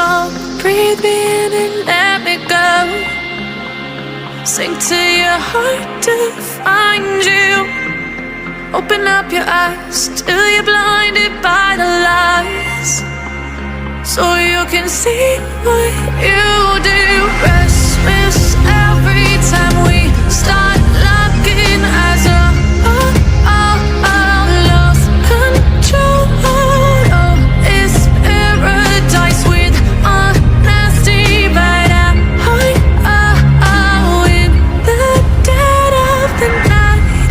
control. Breathe me in and let me go. Sink to your heart to find you. Open up your eyes till you're blinded by the lies, so you can see what you do. Restless every time we start looking as a lost control. Oh, it's paradise with honesty, but I'm in the dead of the night.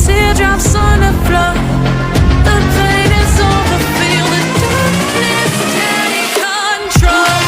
Teardrops on the floor. The pain is over. Feel the darkness take control.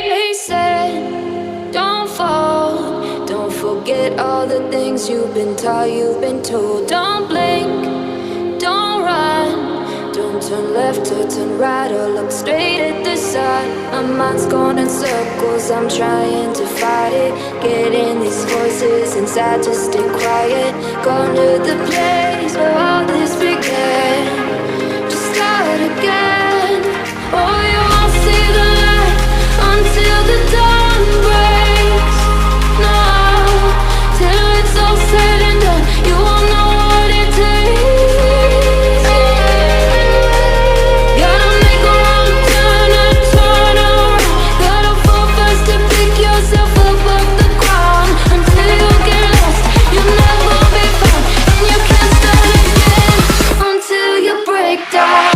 They said, don't fall, don't forget all the things you've been taught, you've been told. Don't blink, don't run, don't turn left or turn right or look straight at the sun. My mind's going in circles, I'm trying to fight it. Getting these voices inside to stay quiet. Going to the place where all this began. Just start again. Oh, you won't see the light until the dawn breaks. No, till it's all said and done, you won't know what it takes. Gotta make a wrong turn and turn around. Gotta fall fast to pick yourself up off the ground. Until you get lost, you'll never be found, and you can't start again until you break down.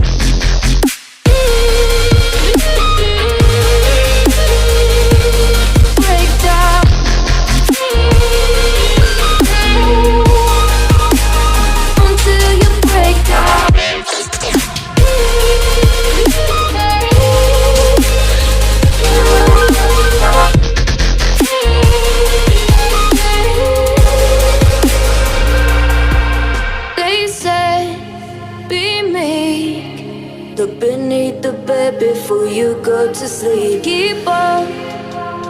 Break down. Until you break down. They said, be meek. Look beneath the bed before you go to sleep. Keep on,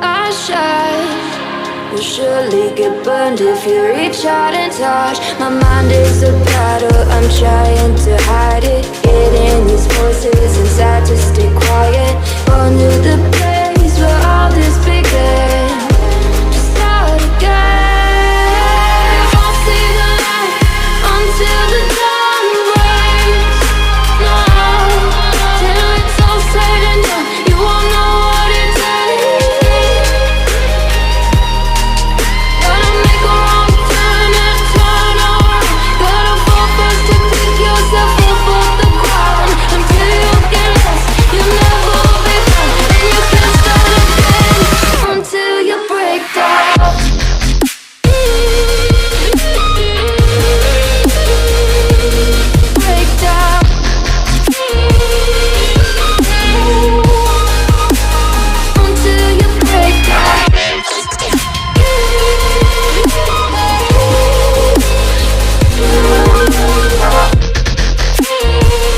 I shine. You'll surely get burned if you reach out and touch. My mind is a battle, I'm trying to hide it. Getting these voices inside to stay quiet. Under the